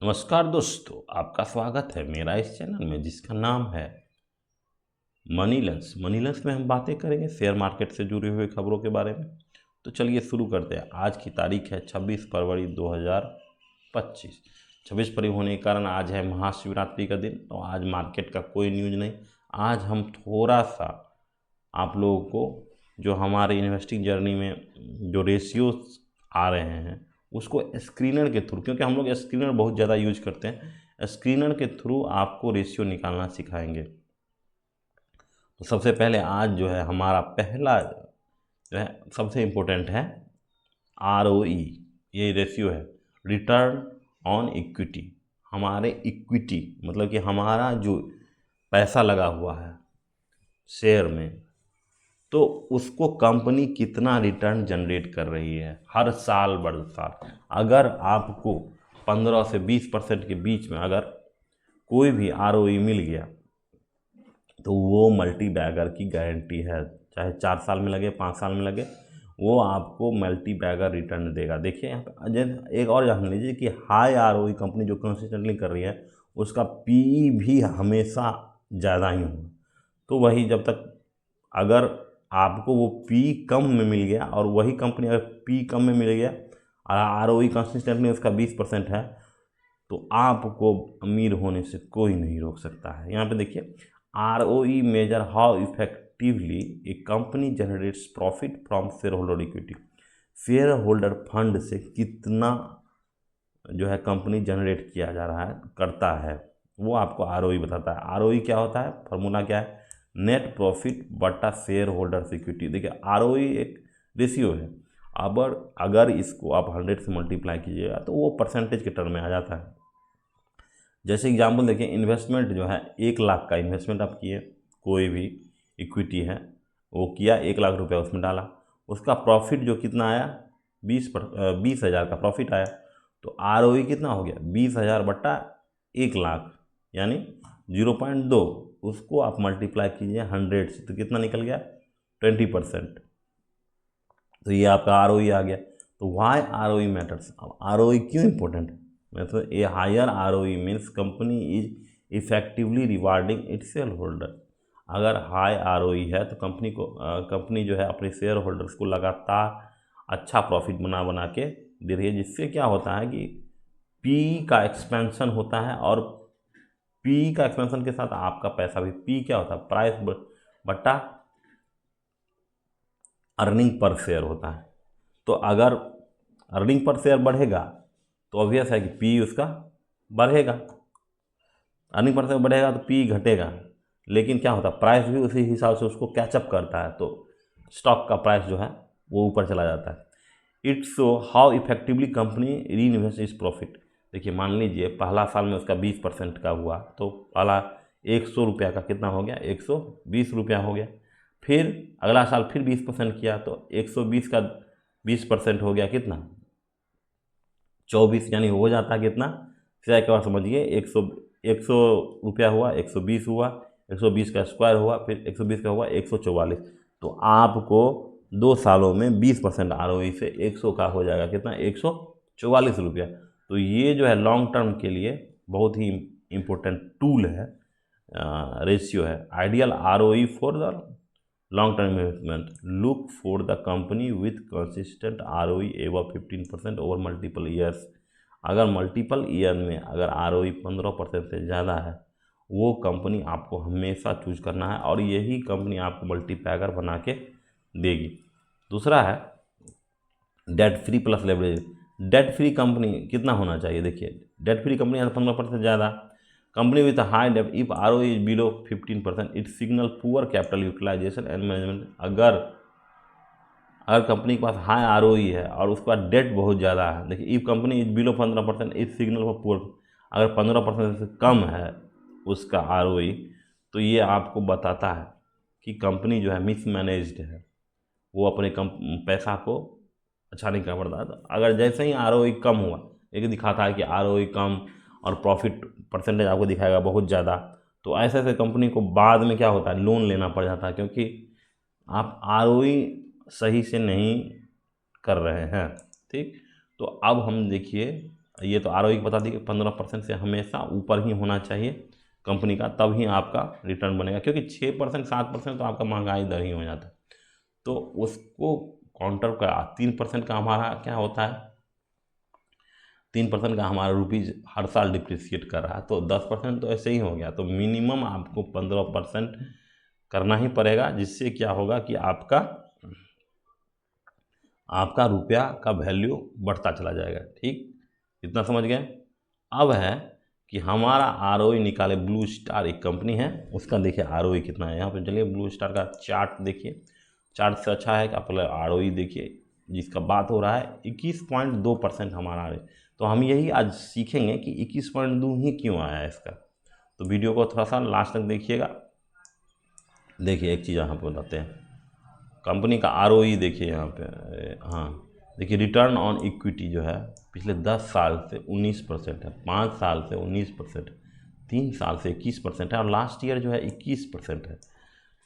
नमस्कार दोस्तों, आपका स्वागत है मेरा इस चैनल में जिसका नाम है मनी लंच। मनी लंच में हम बातें करेंगे शेयर मार्केट से जुड़ी हुई खबरों के बारे में। तो चलिए शुरू करते हैं। आज की तारीख है 26 फरवरी 2025। 26 फरवरी होने के कारण आज है महाशिवरात्रि का दिन। तो आज मार्केट का कोई न्यूज नहीं। आज हम थोड़ा सा आप लोगों को जो हमारे इन्वेस्टिंग जर्नी में जो रेशियोज आ रहे हैं उसको स्क्रीनर के थ्रू, क्योंकि हम लोग स्क्रीनर बहुत ज़्यादा यूज करते हैं, स्क्रीनर के थ्रू आपको रेशियो निकालना सिखाएंगे। तो सबसे पहले आज जो है हमारा पहला जो है सबसे इम्पोर्टेंट है ROE। ये रेशियो है रिटर्न ऑन इक्विटी। हमारे इक्विटी मतलब कि हमारा जो पैसा लगा हुआ है शेयर में, तो उसको कंपनी कितना रिटर्न जनरेट कर रही है हर साल बर साल। अगर आपको 15 से 20% के बीच में अगर कोई भी ROE मिल गया तो वो मल्टी बैगर की गारंटी है। चाहे 4 साल में लगे 5 साल में लगे, वो आपको मल्टी बैगर रिटर्न देगा। देखिए यहाँ पे एक और जान लीजिए कि हाई ROE कंपनी जो कंसिस्टेंटली कर रही है उसका PE भी हमेशा ज़्यादा ही होगा। तो वही जब तक अगर आपको वो पी कम में मिल गया और वही कंपनी अगर पी कम में मिल गया और ROE कंसिस्टेंटली उसका 20% है, तो आपको अमीर होने से कोई नहीं रोक सकता है। यहाँ पे देखिए ROE major how effectively A company generates profit from share holder equity. Share holder fund से कितना जो है कंपनी जनरेट किया जा रहा है करता है वो आपको ROE बताता है। ROE क्या होता है, फॉर्मूला क्या है, नेट प्रॉफिट बटा शेयर होल्डर इक्विटी। देखिए ROE एक रेशियो है। अब अगर इसको आप 100 से मल्टीप्लाई कीजिएगा तो वो परसेंटेज के टर्म में आ जाता है। जैसे एग्जांपल देखिए, इन्वेस्टमेंट जो है 1 लाख का इन्वेस्टमेंट आप किए, कोई भी इक्विटी है वो किया, 1 लाख रुपया उसमें डाला, उसका प्रॉफिट जो कितना आया 20,000 का प्रॉफिट आया। तो ROE कितना हो गया 20,000 बट्टा 1 लाख यानी 0.2। उसको आप मल्टीप्लाई कीजिए 100 से तो कितना निकल गया 20%। तो ये आपका ROE आ गया। तो वाई ROE मैटर्स। अब ROE क्यों इंपॉर्टेंट है, मतलब a higher ROE means company is effectively rewarding its shareholder. अगर हाई ROE है तो कंपनी जो है अपने शेयर होल्डर्स को लगातार अच्छा प्रॉफिट बना बना के दे रही है, जिससे क्या होता है कि PE का एक्सपेंशन होता है और PE का एक्सपेंशन के साथ आपका पैसा भी, PE क्या होता है, प्राइस बट्टा अर्निंग पर शेयर होता है। तो अगर अर्निंग पर शेयर बढ़ेगा तो ऑब्वियस है कि PE उसका बढ़ेगा, अर्निंग पर शेयर बढ़ेगा तो PE घटेगा। लेकिन क्या होता है, प्राइस भी उसी हिसाब से उसको कैचअप करता है, तो स्टॉक का प्राइस जो है वो ऊपर चला जाता है। It's show how effectively company री इन्वेस्ट इज प्रॉफिट। देखिए मान लीजिए पहला साल में उसका 20% का हुआ, तो पहला 100 रुपया का कितना हो गया 120 रुपया हो गया। फिर अगला साल फिर 20% किया तो 120 का 20% हो गया कितना 24, यानी हो जाता है कितना, फिर एक बार समझिए 100 रुपया हुआ 120 हुआ, 120 का स्क्वायर हुआ, फिर 120 का हुआ 144। तो आपको 2 सालों में 20% ROE से 100 का हो जाएगा कितना 144 रुपया। तो ये जो है लॉन्ग टर्म के लिए बहुत ही इम्पोर्टेंट टूल है, रेशियो है। Ideal ROE for the long term investment, look for the company with consistent ROE above 15% over multiple years. अगर मल्टीपल ईयर में अगर ROE 15% से ज़्यादा है वो कंपनी आपको हमेशा चूज करना है और यही कंपनी आपको मल्टीपैगर बना के देगी। दूसरा है debt free plus leverage. Debt free company कितना होना चाहिए, देखिए डेट फ्री कंपनी 15% ज़्यादा। Company with high debt if ROE is below 15% it signal poor capital utilisation and management. अगर कंपनी के पास हाई ROE है और उसके बाद डेट बहुत ज़्यादा है, देखिए if company is below 15% it signal for poor. अगर 15% से कम है उसका ROE तो ये आपको बताता है कि कंपनी जो है मिसमैनेज्ड है, वो अपने पैसा को अच्छा नहीं कर पाता। तो अगर जैसे ही ROE कम हुआ, एक दिखाता है कि ROE कम और प्रॉफिट परसेंटेज आपको दिखाएगा बहुत ज़्यादा, तो ऐसे ऐसे कंपनी को बाद में क्या होता है लोन लेना पड़ जाता है, क्योंकि आप ROE सही से नहीं कर रहे हैं। ठीक, तो अब हम देखिए ये तो आरओई बता दी कि 15% से हमेशा ऊपर ही होना चाहिए कंपनी का, तब ही आपका रिटर्न बनेगा, क्योंकि 6% 7% तो आपका महंगाई दर ही हो जाता है। तो उसको काउंटर का 3% का हमारा क्या होता है, 3% का हमारा रुपीज़ हर साल डिप्रिसिएट कर रहा है, तो 10% तो ऐसे ही हो गया। तो मिनिमम आपको 15% करना ही पड़ेगा, जिससे क्या होगा कि आपका रुपया का वैल्यू बढ़ता चला जाएगा। ठीक, इतना समझ गए। अब है कि हमारा आरओई निकाले, ब्लू स्टार एक कंपनी है, उसका देखिए आरओई कितना है। यहाँ पे चलिए ब्लू स्टार का चार्ट देखिए, चार्ट से अच्छा है कि आप पहले आरओई देखिए, जिसका बात हो रहा है 21.2% हमारा आरओई। तो हम यही आज सीखेंगे कि 21.2 ही क्यों आया है इसका। तो वीडियो को थोड़ा सा लास्ट तक देखिएगा। देखिए एक चीज़ यहाँ पर बताते हैं, कंपनी का आरओई देखिए यहाँ पे, हाँ देखिए रिटर्न ऑन इक्विटी जो है पिछले 10 साल से 19% है, 5 साल से 19%, 3 साल से 21% है, और लास्ट ईयर जो है 21% है।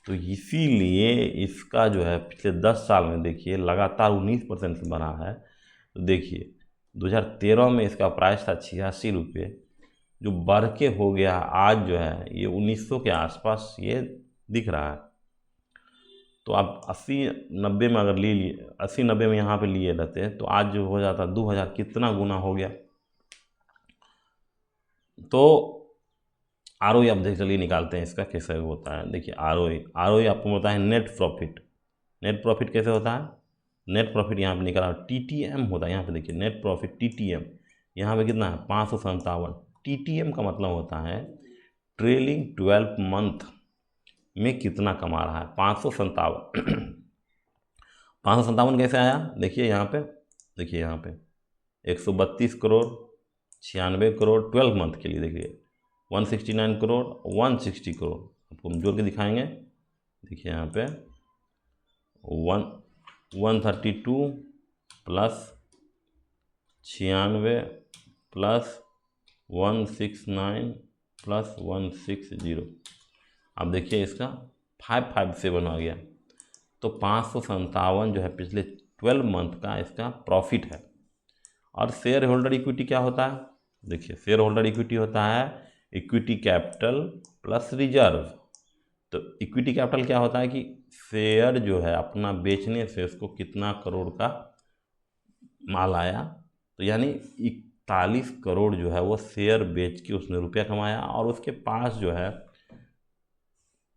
तो इसीलिए इसका जो है पिछले 10 साल में देखिए लगातार 19% से बढ़ा है। तो देखिए 2013 में इसका प्राइस था 86 रुपये, जो बढ़ के हो गया आज जो है ये 1900 के आसपास ये दिख रहा है। तो आप 80-90 में अगर ले लिए, 80-90 में यहाँ पे लिए रहते हैं तो आज जो हो जाता 2000, कितना गुना हो गया। तो आरओई आप देख चलिए निकालते हैं इसका कैसे होता है। देखिए आरओई आपको होता है नेट प्रॉफिट। नेट प्रॉफिट कैसे होता है, नेट प्रॉफिट यहाँ पे निकाला टीटीएम होता है। यहाँ पे देखिए नेट प्रॉफिट टीटीएम, यहाँ पे कितना है 557। टीटीएम का मतलब होता है ट्रेलिंग 12 मंथ में कितना कमा रहा है, 557। 557 कैसे आया, देखिए यहाँ पे, देखिए यहाँ पे 132 करोड़, 96 करोड़ 12 मंथ के लिए, देखिए 169 करोड़, 160 करोड़। आपको हम जोड़ के दिखाएंगे। देखिए यहाँ पे 132 प्लस 96 प्लस 169 प्लस 160। अब देखिए इसका 557 आ गया। तो 557 जो है पिछले 12 मंथ का इसका प्रॉफिट है। और शेयर होल्डर इक्विटी क्या होता है, देखिए शेयर होल्डर इक्विटी होता है इक्विटी कैपिटल प्लस रिजर्व। तो इक्विटी कैपिटल क्या होता है कि शेयर जो है अपना बेचने से उसको कितना करोड़ का माल आया, तो यानी 41 करोड़ जो है वो शेयर बेच के उसने रुपया कमाया, और उसके पास जो है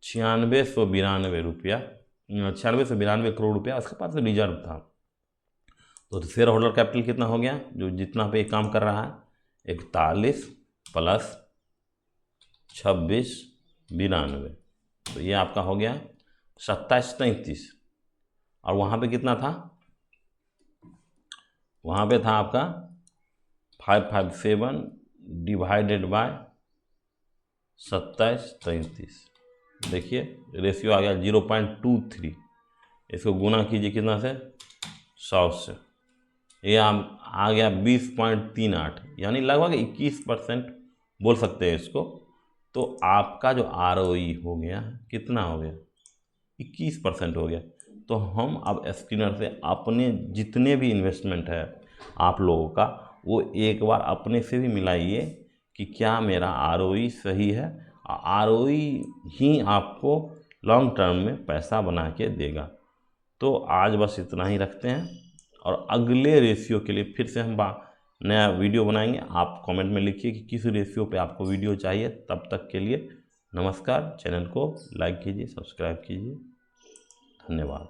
9692 रुपया, 9692 करोड़ रुपया उसके पास रिजर्व था। तो शेयर होल्डर कैपिटल कितना हो गया, जो जितना पे काम कर रहा है, 41 प्लस 2692, तो ये आपका हो गया 2733। और वहाँ पे कितना था, वहाँ पे था आपका 557 डिवाइडेड बाय 2733। देखिए रेशियो आ गया 0.23। इसको गुना कीजिए कितना से, 100 से, ये आ गया 20.38, यानी लगभग 21% बोल सकते हैं इसको। तो आपका जो आरओई हो गया कितना हो गया, 21% हो गया। तो हम अब स्क्रीनर से अपने जितने भी इन्वेस्टमेंट है आप लोगों का, वो एक बार अपने से भी मिलाइए कि क्या मेरा आरओई सही है। आरओई ही आपको लॉन्ग टर्म में पैसा बना के देगा। तो आज बस इतना ही रखते हैं, और अगले रेशियो के लिए फिर से हम नया वीडियो बनाएंगे। आप कमेंट में लिखिए कि किस रेशियो पे आपको वीडियो चाहिए। तब तक के लिए नमस्कार। चैनल को लाइक कीजिए, सब्सक्राइब कीजिए। धन्यवाद।